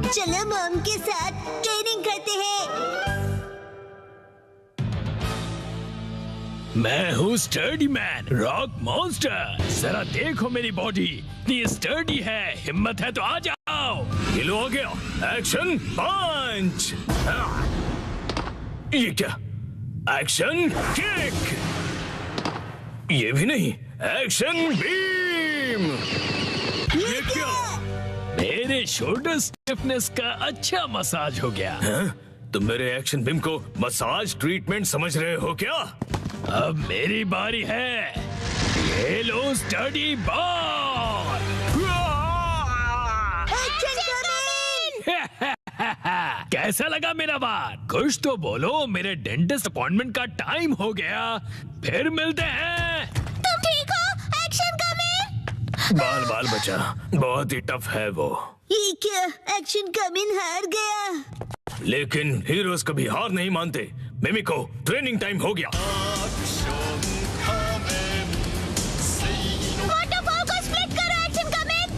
चलो मॉम के साथ ट्रेनिंग करते हैं। मैं हूँ स्टर्डी मैन, रॉक मॉन्स्टर। जरा देखो मेरी बॉडी इतनी स्टर्डी है, हिम्मत है तो आ जाओ। ये लो आ गया, एक्शन पंच। ये क्या, एक्शन किक। ये भी नहीं, एक्शन बीम। ये क्या, मेरे शोल्डर स्टिफनेस का अच्छा मसाज हो गया। तुम मेरे एक्शन बीम को मसाज ट्रीटमेंट समझ रहे हो क्या? अब मेरी बारी है, ये लो स्टडी बॉल। कैसा लगा मेरा बार? कुछ तो बोलो, मेरे डेंटिस्ट अपॉइंटमेंट का टाइम हो गया। फिर मिलते हैं। तुम ठीक हो? Action coming. बाल बाल बचा, बहुत ही टफ है वो। ये क्या, एक्शन कमिंग हार गया। लेकिन हीरोज कभी हार नहीं मानते। मिमिको, ट्रेनिंग टाइम हो गया। वाटरफॉल को स्प्लिट करो, एक्शन कमिंग।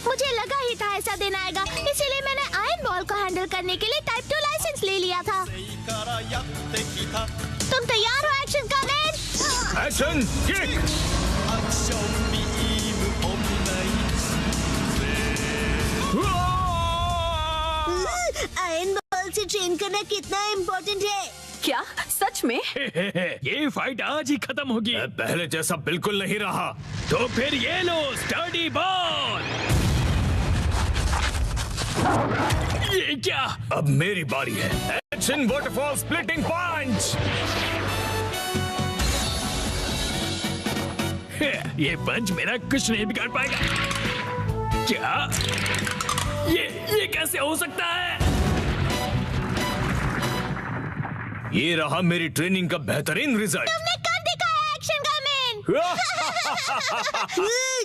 मुझे लगा ही था ऐसा दिन आएगा, इसीलिए मैंने आयरन बॉल को हैंडल करने के लिए टाइप 2 लाइसेंस ले लिया था। तुम तैयार हो action coming? Action kick. Iron ball से ट्रेन करना कितना इम्पोर्टेंट है। क्या सच में? ये फाइट आज ही खत्म होगी। पहले जैसा बिल्कुल नहीं रहा। तो फिर ये लो स्टडी बॉल। ये क्या, अब मेरी बारी है। एक्शन वाटरफॉल स्प्लिटिंग पंच। ये पंच मेरा कुछ नहीं बिगाड़ पाएगा। क्या ये कैसे हो सकता है? ये रहा मेरी ट्रेनिंग का बेहतरीन रिजल्ट। तुमने कर दिखाया एक्शन कमिंग।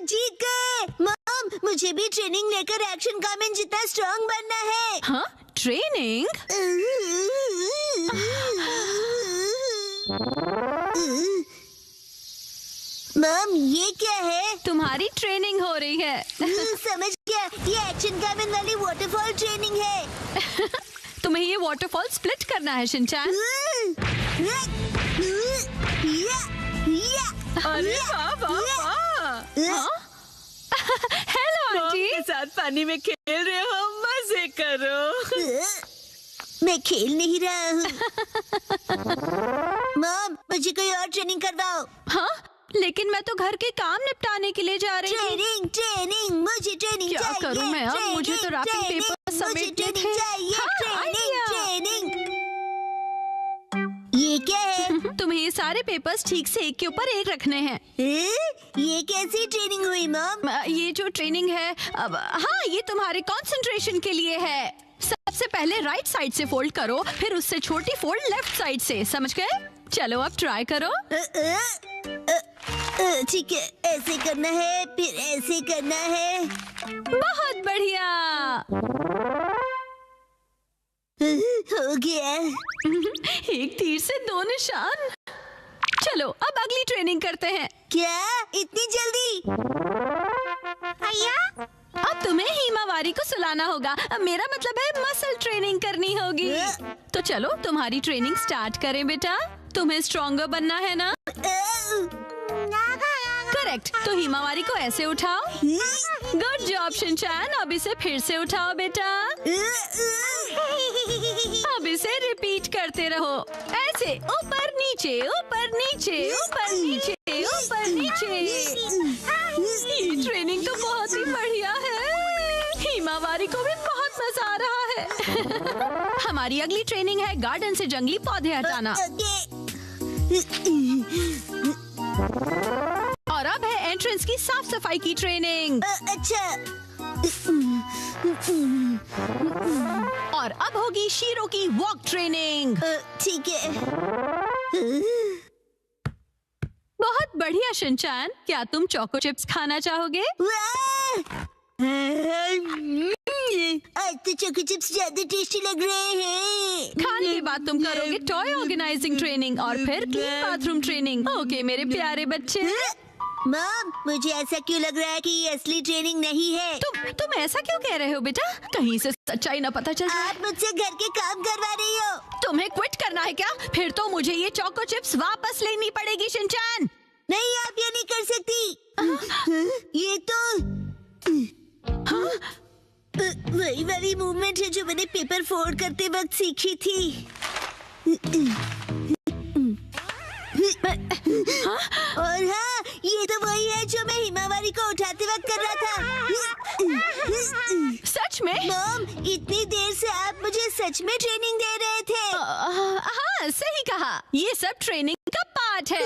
जीत गए। मॉम, मुझे भी ट्रेनिंग लेकर एक्शन कमिंग जितना स्ट्रांग बनना है। हाँ, ट्रेनिंग? मॉम, ये क्या है? तुम्हारी ट्रेनिंग हो रही है। समझ गया, ये एक्शन कमिंग वाली वाटरफॉल ट्रेनिंग है। तुम्हें ये वाटरफॉल स्प्लिट करना है शिनचैन। अरे वाह वाह वाह। Hello aunty. के साथ पानी में खेल रहे हो, मजे करो। मैं खेल नहीं रहा हूँ। मॉम, मुझे कोई और ट्रेनिंग करवाओ। हाँ, लेकिन मैं तो घर के काम निपटाने के लिए जा रही हूँ। ट्रेनिंग ट्रेनिंग, मुझे ट्रेनिंग क्या चाहिए। करूँ मैं अब? मुझे तो रैपिंग ट्रेनिंग, पेपर मुझे समेटने ट्रेनिंग थे। चाहिए। हाँ, ट्रेनिंग आइडिया। ट्रेनिंग। ये क्या है? तुम्हें ये सारे पेपर्स ठीक से एक के ऊपर एक रखने हैं। ये कैसी ट्रेनिंग हुई मॉम? ये जो ट्रेनिंग है, अब हाँ, ये तुम्हारे कंसंट्रेशन के लिए है। सबसे पहले राइट साइड से फोल्ड करो, फिर उससे छोटी फोल्ड लेफ्ट साइड से। समझ गए? चलो अब ट्राई करो। ठीक है, ऐसे करना है, फिर ऐसे करना है। बहुत बढ़िया। हो गया। एक तीर से दो निशान। चलो अब अगली ट्रेनिंग करते हैं। क्या इतनी जल्दी? भैया, अब तुम्हें हिमावारी को सुलाना होगा। मेरा मतलब है मसल ट्रेनिंग करनी होगी। तो चलो तुम्हारी ट्रेनिंग स्टार्ट करें बेटा। तुम्हें स्ट्रॉन्गर बनना है ना? करेक्ट। तो हिमावारी को ऐसे उठाओ। Good job Shinchan. अब इसे फिर से उठाओ बेटा। अब इसे रिपीट करते रहो, ऐसे ऊपर नीचे ऊपर नीचे ऊपर नीचे ऊपर नीचे। ये ट्रेनिंग तो बहुत ही बढ़िया है। हिमावारी को भी बहुत मजा आ रहा है। हमारी अगली ट्रेनिंग है गार्डन से जंगली पौधे हटाना। और अब है एंट्रेंस की साफ सफाई की ट्रेनिंग। अच्छा। और अब होगी शीरो की वॉक ट्रेनिंग। ठीक है। बहुत बढ़िया शिनचैन। क्या तुम चोको चिप्स खाना चाहोगे? आज तो चोको चिप्स ज्यादा टेस्टी लग रहे हैं। खाने के बाद तुम करोगे टॉय ऑर्गेनाइजिंग ट्रेनिंग और फिर क्लीन बाथरूम ट्रेनिंग। ओके मेरे प्यारे बच्चे। मॉम, मुझे ऐसा क्यों लग रहा है कि ये असली ट्रेनिंग नहीं है? तुम ऐसा क्यों कह रहे हो बेटा? कहीं से सच्चाई ना पता चल जाए। आप मुझसे घर के काम करवा रही हो। तुम्हें क्विट करना है क्या? फिर तो मुझे ये चोको चिप्स वापस लेनी पड़ेगी शिनचैन। नहीं, आप ये नहीं कर सकती। ये तो वही वाली मूवमेंट है जो मैंने पेपर फोल्ड करते वक्त सीखी थी। और हाँ, ये तो वही है जो मैं हिमावारी को उठाते वक्त कर रहा था। सच में? मॉम, इतनी देर से आप मुझे सच में ट्रेनिंग दे रहे थे। हाँ, सही कहा। ये सब ट्रेनिंग का पार्ट है।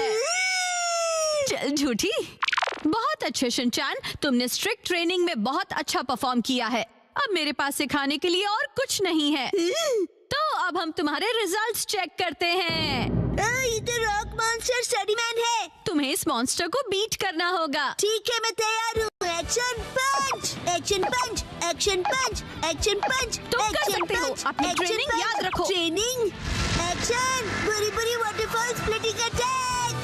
चल झूठी। बहुत अच्छे शिनचैन, तुमने स्ट्रिक्ट ट्रेनिंग में बहुत अच्छा परफॉर्म किया है। अब मेरे पास सिखाने के लिए और कुछ नहीं है। तो अब हम तुम्हारे रिजल्ट्स चेक करते हैं। ये तो रॉक मॉन्स्टर स्टडी मैन है। तुम्हें इस मॉन्स्टर को बीट करना होगा। ठीक है, मैं तैयार हूँ। एक्शन पंच, एक्शन पंच, एक्शन पंच, एक्शन पंच। तुम कर सकते हो। अपनी ट्रेनिंग याद रखो। ट्रेनिंग, एक्शन, बुरी बुरी वाटरफॉल स्प्लिटिंग अटैक।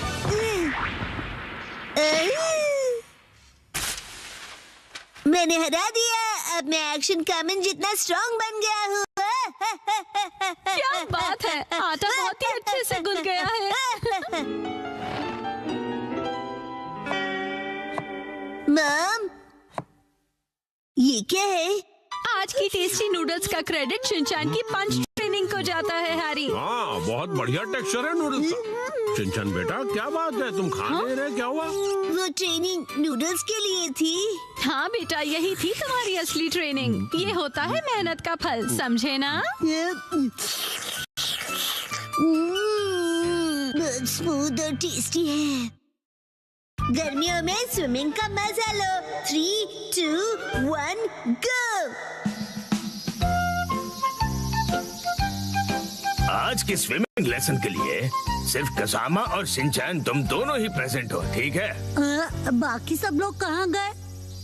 मैंने हरा दिया। अब मैं एक्शन कामन जितना स्ट्रॉन्ग बन गया हूँ। क्या बात है, आटा बहुत ही अच्छे से गुल गया है। मॉम, ये क्या है? आज की टेस्टी नूडल्स का क्रेडिट शिनचैन की पंच ट्रेनिंग को जाता है हैरी। हाँ, बहुत बढ़िया टेक्सचर है नूडल्स का। शिनचैन बेटा, क्या बात है, तुम खा नहीं रहे? क्या हुआ? वो ट्रेनिंग नूडल्स के लिए थी। हाँ बेटा, यही थी तुम्हारी असली ट्रेनिंग। ये होता है मेहनत का फल, समझे ना? बहुत स्मूथ और टेस्टी है। गर्मियों में स्विमिंग का मजा लो। 3, 2, 1, गो। आज के स्विमिंग लेसन के लिए सिर्फ कसामा और शिनचैन तुम दोनों ही प्रेजेंट हो, ठीक है? बाकी सब लोग कहाँ गए?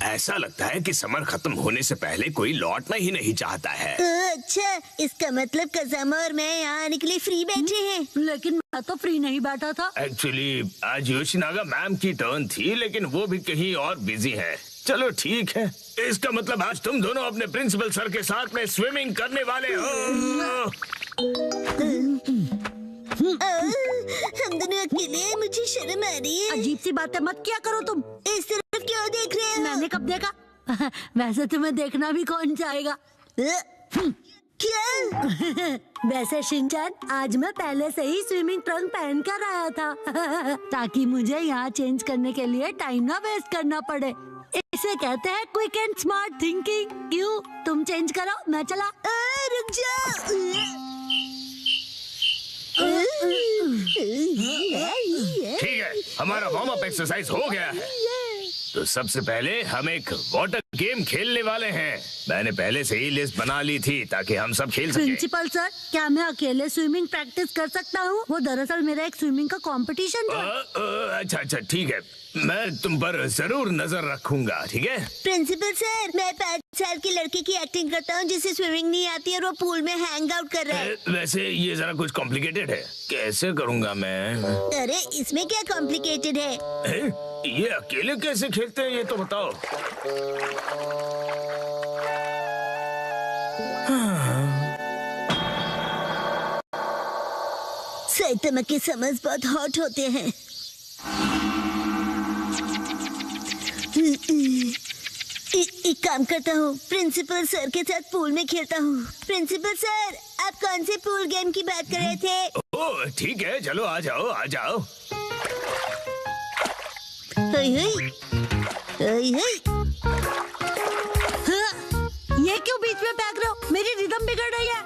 ऐसा लगता है कि समर खत्म होने से पहले कोई लौटना ही नहीं चाहता है। अच्छा, इसका मतलब कसामा और मैं यहाँ आने के लिए फ्री बैठे हैं। लेकिन मैं तो फ्री नहीं बैठा था। एक्चुअली आज योशिनागा मैम की टर्न थी, लेकिन वो भी कहीं और बिजी है। चलो ठीक है, इसका मतलब आज तुम दोनों अपने प्रिंसिपल सर के साथ में स्विमिंग करने वाले हो। हम दोनों अकेले हैं, मुझे शर्म आ रही है। अजीब सी बातें मत किया करो तुम। इस तरफ क्यों देख रहे हो? मैंने कब देखा? वैसे तुम्हें देखना भी कौन चाहेगा? क्या? वैसे शिनचैन, आज मैं पहले से ही स्विमिंग ट्रंक पहन कर आया था ताकि मुझे यहाँ चेंज करने के लिए टाइम ना वेस्ट करना पड़े। इसे कहते हैं क्विक एंड स्मार्ट थिंकिंग। क्यों, तुम चेंज करो, मैं चला। रुक जाओ। ठीक है, हमारा वार्म अप एक्सरसाइज हो गया है। तो सबसे पहले हम एक वाटर गेम खेलने वाले हैं। मैंने पहले से ही लिस्ट बना ली थी ताकि हम सब खेल सकें। प्रिंसिपल सर, क्या मैं अकेले स्विमिंग प्रैक्टिस कर सकता हूँ? वो दरअसल मेरा एक स्विमिंग का कंपटीशन था। अच्छा अच्छा, ठीक है, मैं तुम पर जरूर नजर रखूंगा, ठीक है? प्रिंसिपल सर, मैं 5 साल के लड़के की एक्टिंग करता हूँ जिसे स्विमिंग नहीं आती और वो पूल में हैंग आउट कर रहा है। वैसे ये जरा कुछ कॉम्प्लिकेटेड है, कैसे करूँगा मैं? अरे इसमें क्या कॉम्प्लिकेटेड है? ये अकेले कैसे खेलते हैं, ये तो बताओ। साइतामा के समर्स बहुत हॉट होते हैं। एक काम करता हूँ, प्रिंसिपल सर के साथ पूल में खेलता हूँ। प्रिंसिपल सर, आप कौन से पूल गेम की बात कर रहे थे? ओह ठीक है, चलो आ जाओ आ जाओ। ये क्यों बीच में फेंक रहे हो? मेरी रिदम बिगड़ रही है।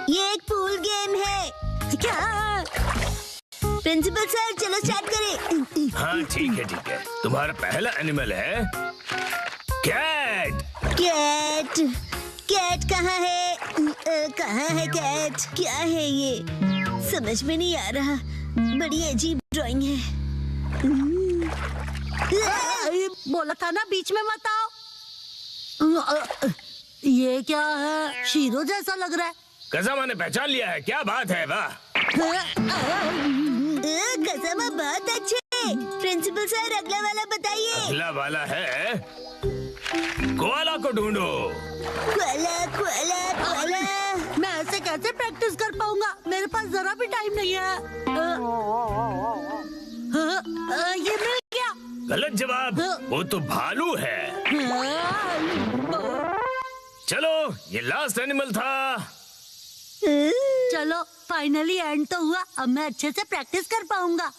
ये एक पूल गेम है। क्या? प्रिंसिपल सर, चलो स्टार्ट करें। हाँ ठीक है, तुम्हारा पहला एनिमल है कैट। कैट? कैट कहाँ है? कहाँ है कैट? क्या है ये? समझ में नहीं आ रहा। बड़ी अजीब ड्राइंग है। बोला था ना बीच में मत आओ। ये क्या है? शीरो जैसा लग रहा है। कसामा ने पहचान लिया है, क्या बात है? वाह, कसामा बहुत अच्छे प्रिंसिपल सर अगला वाला बताइए। अगला वाला है कोआला को ढूंढो। Cola Cola Cola. मैं ऐसे कैसे प्रैक्टिस कर पाऊंगा? मेरे पास जरा भी टाइम नहीं है। ये मिल गया। गलत जवाब, वो तो भालू है। चलो, ये लास्ट एनिमल था। चलो फाइनली एंड तो हुआ। अब मैं अच्छे से प्रैक्टिस कर पाऊंगा।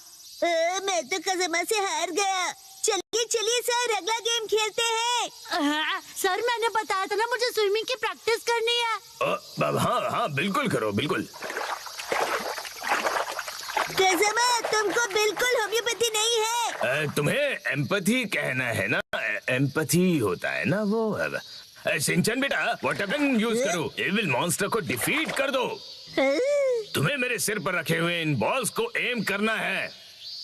मैं तो कसम से हार गया। चलिए चलिए सर अगला गेम खेलते हैं। सर मैंने बताया था ना मुझे स्विमिंग की प्रैक्टिस करनी है। हाँ हाँ बिल्कुल करो बिल्कुल। कसम तुमको बिल्कुल होम्योपैथी नहीं है। तुम्हें एम्पैथी कहना है ना? एम्पैथी होता है ना वो। शिनचैन बेटा वाटर गन यूज करो, एविल मॉन्स्टर को डिफीट कर दो। तुम्हें मेरे सिर पर रखे हुए इन बॉल्स को एम करना है।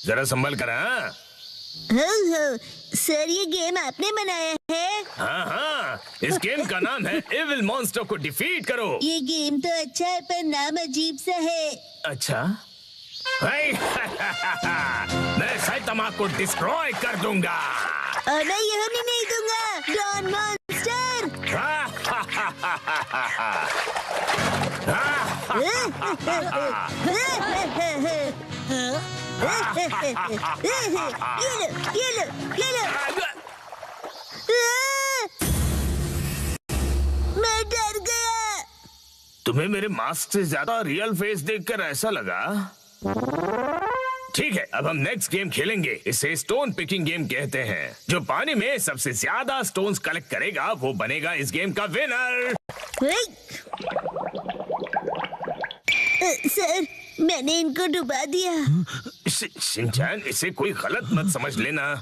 जरा संभल कर। हाँ सर ये गेम आपने बनाया है? हाँ, इस गेम का नाम है एविल मॉन्स्टर को डिफीट करो। ये गेम तो अच्छा है पर नाम अजीब सा है। अच्छा मैं साइतामा को डिस्ट्रॉय कर दूंगा। और मैं ये होने नहीं दूंगा। Don monster. ये लो। मैं डर गया। तुम्हें मेरे मास्क से ज्यादा रियल फेस देखकर ऐसा लगा? ठीक है, अब हम नेक्स्ट गेम खेलेंगे। इसे स्टोन पिकिंग गेम कहते हैं। जो पानी में सबसे ज्यादा स्टोन्स कलेक्ट करेगा वो बनेगा इस गेम का विनर। सर मैंने इनको डुबा दिया। शिनचैन इसे कोई गलत मत समझ लेना।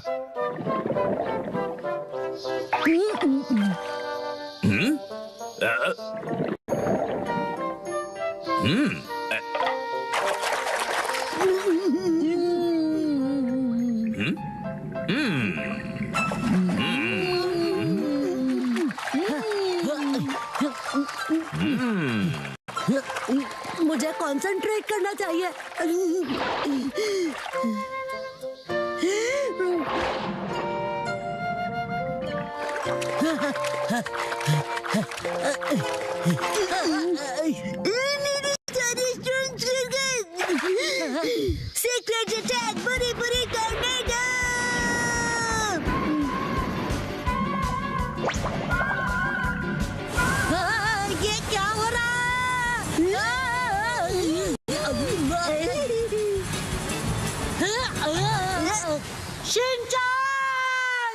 मुझे कंसंट्रेट करना चाहिए। सीक्रेट अटैक बुरी करने दो। ये क्या हो रहा है? शिनचैन!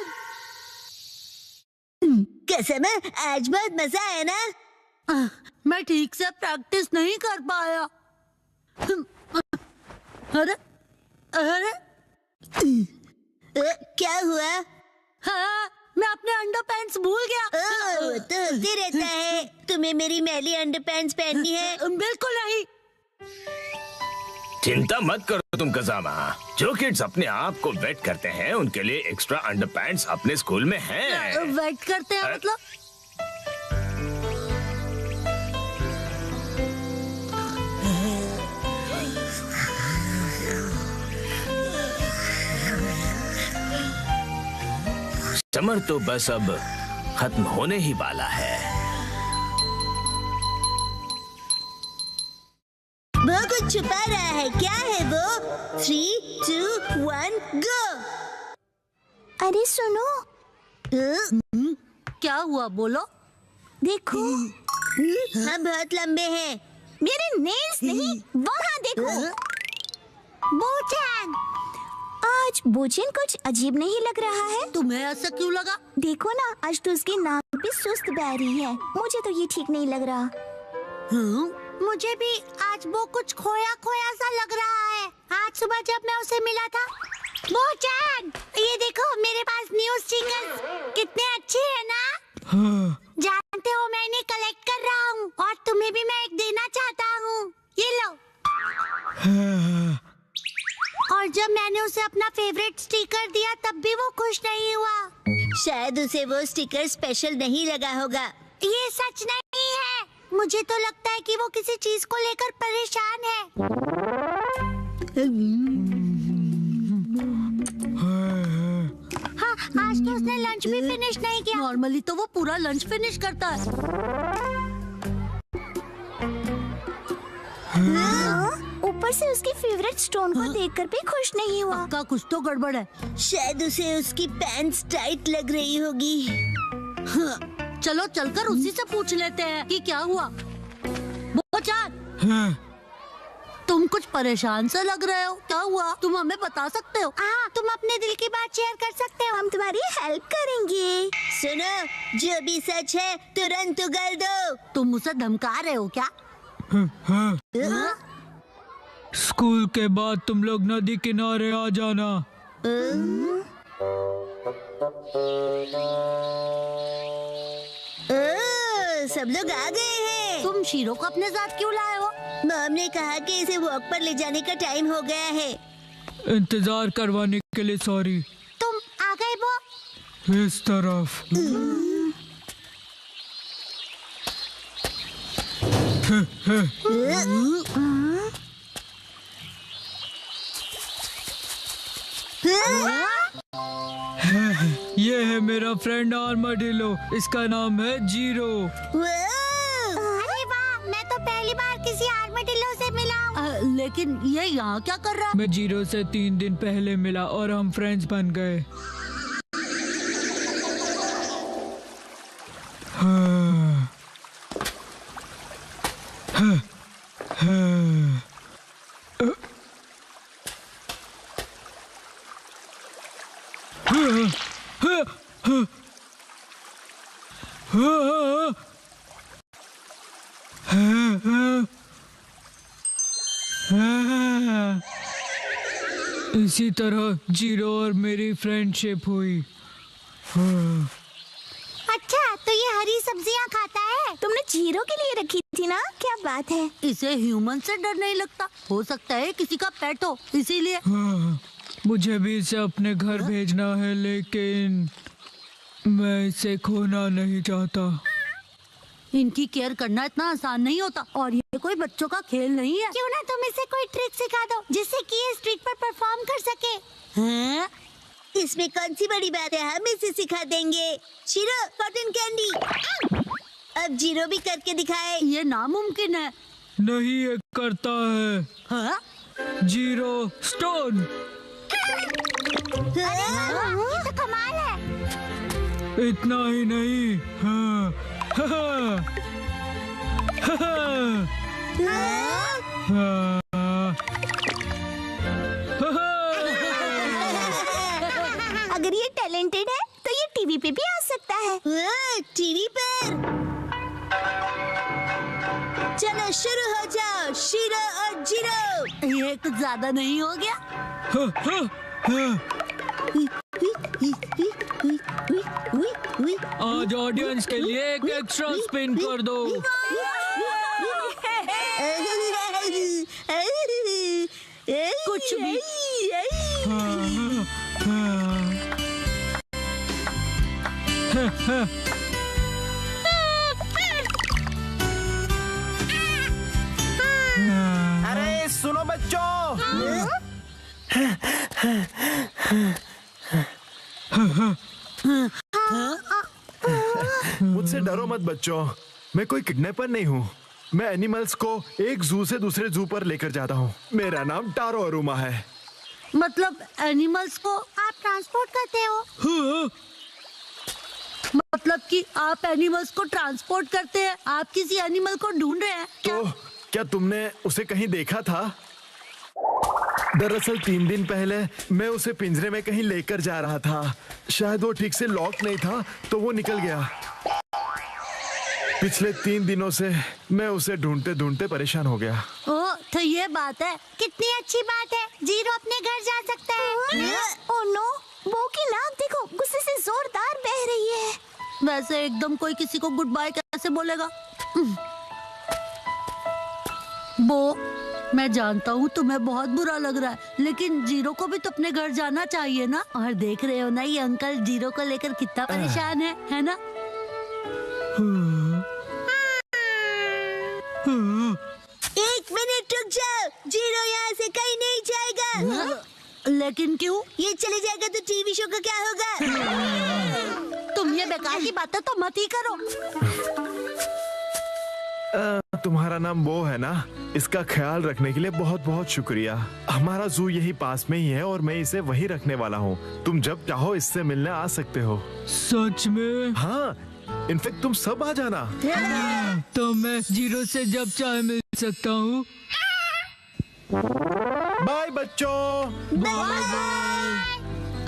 कसम है आज बहुत मजा आया ना। मैं ठीक से प्रैक्टिस नहीं कर पाया। अरे क्या हुआ? हाँ, मैं अपने अंडरपैंट्स भूल गया। वो तो होते रहता है। तुम्हें मेरी मैली अंडरपैंट्स पहननी है? बिल्कुल नहीं। चिंता मत करो तुम कज़ामा। जो किड्स अपने आप को वेट करते हैं उनके लिए एक्स्ट्रा अंडरपैंट्स अपने स्कूल में हैं। वेट करते हैं मतलब? समर तो बस अब खत्म होने ही वाला है। वो कुछ छुपा रहा है। क्या है वो? 3, 2, 1 गो। अरे सुनो, क्या हुआ बोलो? देखो हम बहुत लंबे हैं। मेरे नेल्स नहीं, वहाँ देखो। बोचैन, आज बोचैन कुछ अजीब नहीं लग रहा है। तुम्हें ऐसा क्यों लगा? देखो ना, आज तो उसकी नाक पे सुस्त बह रही है। मुझे तो ये ठीक नहीं लग रहा। मुझे भी आज वो कुछ खोया खोया सा लग रहा है। आज सुबह जब मैं उसे मिला था। बोचैन, ये देखो मेरे पास न्यू स्टिंगर्स कितने अच्छे हैं ना? जानते हो मैं इन्हें कलेक्ट कर रहा हूँ और तुम्हें भी मैं एक देना चाहता हूँ। ये लो। और जब मैंने उसे अपना फेवरेट स्टिकर दिया तब भी वो खुश नहीं हुआ। शायद उसे वो स्टिकर स्पेशल नहीं लगा होगा। ये सच नहीं है। मुझे तो लगता है कि वो किसी चीज को लेकर परेशान है। आज तो उसने लंच भी फिनिश नहीं किया। नॉर्मली तो वो पूरा लंच फिनिश करता है। ऊपर से उसकी फेवरेट स्टोन को देखकर भी खुश नहीं हुआ। पक्का कुछ तो गड़बड़ है। शायद उसे उसकी पैंट्स टाइट लग रही होगी। चलो चलकर उसी से पूछ लेते हैं कि क्या हुआ। बोचान, तुम कुछ परेशान सा लग रहे हो, क्या हुआ? तुम हमें बता सकते हो? हाँ, तुम अपने दिल की बात शेयर कर सकते हो, हम तुम्हारी हेल्प करेंगे। सुनो, जो भी सच है तुरंत उगल दो। तुम उसे धमका रहे हो क्या? स्कूल के बाद तुम लोग नदी किनारे आ जाना। सब लोग आ गए हैं। तुम शीरो को अपने साथ क्यों लाए हो? मॉम ने कहा कि इसे वॉक पर ले जाने का टाइम हो गया है। इंतजार करवाने के लिए सॉरी। तुम आ गए वो? इस तरफ। ये है मेरा फ्रेंड आर्माडिलो, इसका नाम है जीरो। अरे वाह, मैं तो पहली बार किसी आर्माडिलो से मिला हूँ। लेकिन ये यहाँ क्या कर रहा है? मैं जीरो से 3 दिन पहले मिला और हम फ्रेंड्स बन गए। इसी तरह जीरो और मेरी फ्रेंडशिप हुई। अच्छा, तो ये हरी सब्जियाँ खाता है? तुमने जीरो के लिए रखी थी ना? क्या बात है। इसे ह्यूमन से डर नहीं लगता। हो सकता है किसी का पेट हो, इसीलिए। मुझे भी इसे अपने घर भेजना है, लेकिन मैं इसे खोना नहीं चाहता। इनकी केयर करना इतना आसान नहीं होता और ये कोई बच्चों का खेल नहीं है। क्यों ना तुम इसे कोई ट्रिक सिखा दो जिससे कि ये स्ट्रीट पर परफॉर्म कर सके। हैं? इसमें कौन सी बड़ी बात है, हम इसे सिखा देंगे। Shero, cotton candy. अब जीरो भी करके दिखाए। ये नामुमकिन है। नहीं, ये करता है। हाँ? Zero stone. ये तो कमाल है। इतना ही नहीं। हाँ। अगर ये टैलेंटेड है तो ये टीवी पे भी आ सकता है। टीवी पर। चलो शुरू हो जाओ, शीरो और जीरो। ये कुछ ज्यादा नहीं हो गया? आज ऑडियंस के लिए एक एक्स्ट्रा स्पिन कर दो। कुछ भी। अरे सुनो बच्चों, मुझसे डरो मत बच्चों, मैं कोई किडनैपर नहीं हूँ। मैं एनिमल्स को एक जू से दूसरे जू पर लेकर जाता हूँ। मेरा नाम टारो अरुमा है। मतलब एनिमल्स को आप ट्रांसपोर्ट करते हो? मतलब कि आप एनिमल्स को ट्रांसपोर्ट करते हैं? आप किसी एनिमल को ढूंढ रहे हैं क्या? तो क्या तुमने उसे कहीं देखा था? दरअसल 3 दिन पहले मैं उसे पिंजरे में कहीं लेकर जा रहा था। शायद वो ठीक से लॉक नहीं था तो वो निकल गया। पिछले 3 दिनों से मैं उसे ढूंढते ढूंढते परेशान हो गया। ओ, तो ये बात है। कितनी अच्छी बात है, जीरो अपने घर जा सकता है। ओह नो, बो की नाक देखो, गुस्से से जोरदार बह रही है। वैसे एकदम कोई किसी को गुड बाय कैसे बोलेगा? बो, मैं जानता हूँ तुम्हें बहुत बुरा लग रहा है, लेकिन जीरो को भी तो अपने घर जाना चाहिए ना। और देख रहे हो ना ये अंकल जीरो को लेकर कितना परेशान है ना? एक मिनट रुक जाओ, जीरो यहाँ से कहीं नहीं जाएगा। लेकिन क्यों? ये चले जाएगा तो टीवी शो का क्या होगा? बेकार की बातें तो मत ही करो। तुम्हारा नाम बो है ना? इसका ख्याल रखने के लिए बहुत बहुत शुक्रिया। हमारा जू यही पास में ही है और मैं इसे वही रखने वाला हूँ। तुम जब चाहो इससे मिलने आ सकते हो। सच में? हाँ, इनफेक्ट तुम सब आ जाना। तो मैं जीरो से जब चाहे मिल सकता हूँ। बाय बच्चों।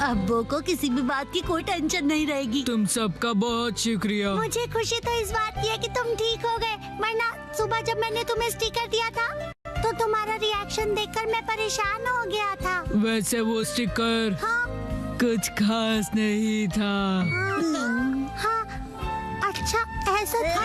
अब बो को किसी भी बात की कोई टेंशन नहीं रहेगी। तुम सबका बहुत शुक्रिया। मुझे खुशी तो इस बात की है कि तुम ठीक हो गए, वरना सुबह जब मैंने तुम्हें स्टिकर दिया था तो तुम्हारा रिएक्शन देखकर मैं परेशान हो गया था। वैसे वो स्टिकर हाँ, कुछ खास नहीं था। हाँ, अच्छा ऐसा था।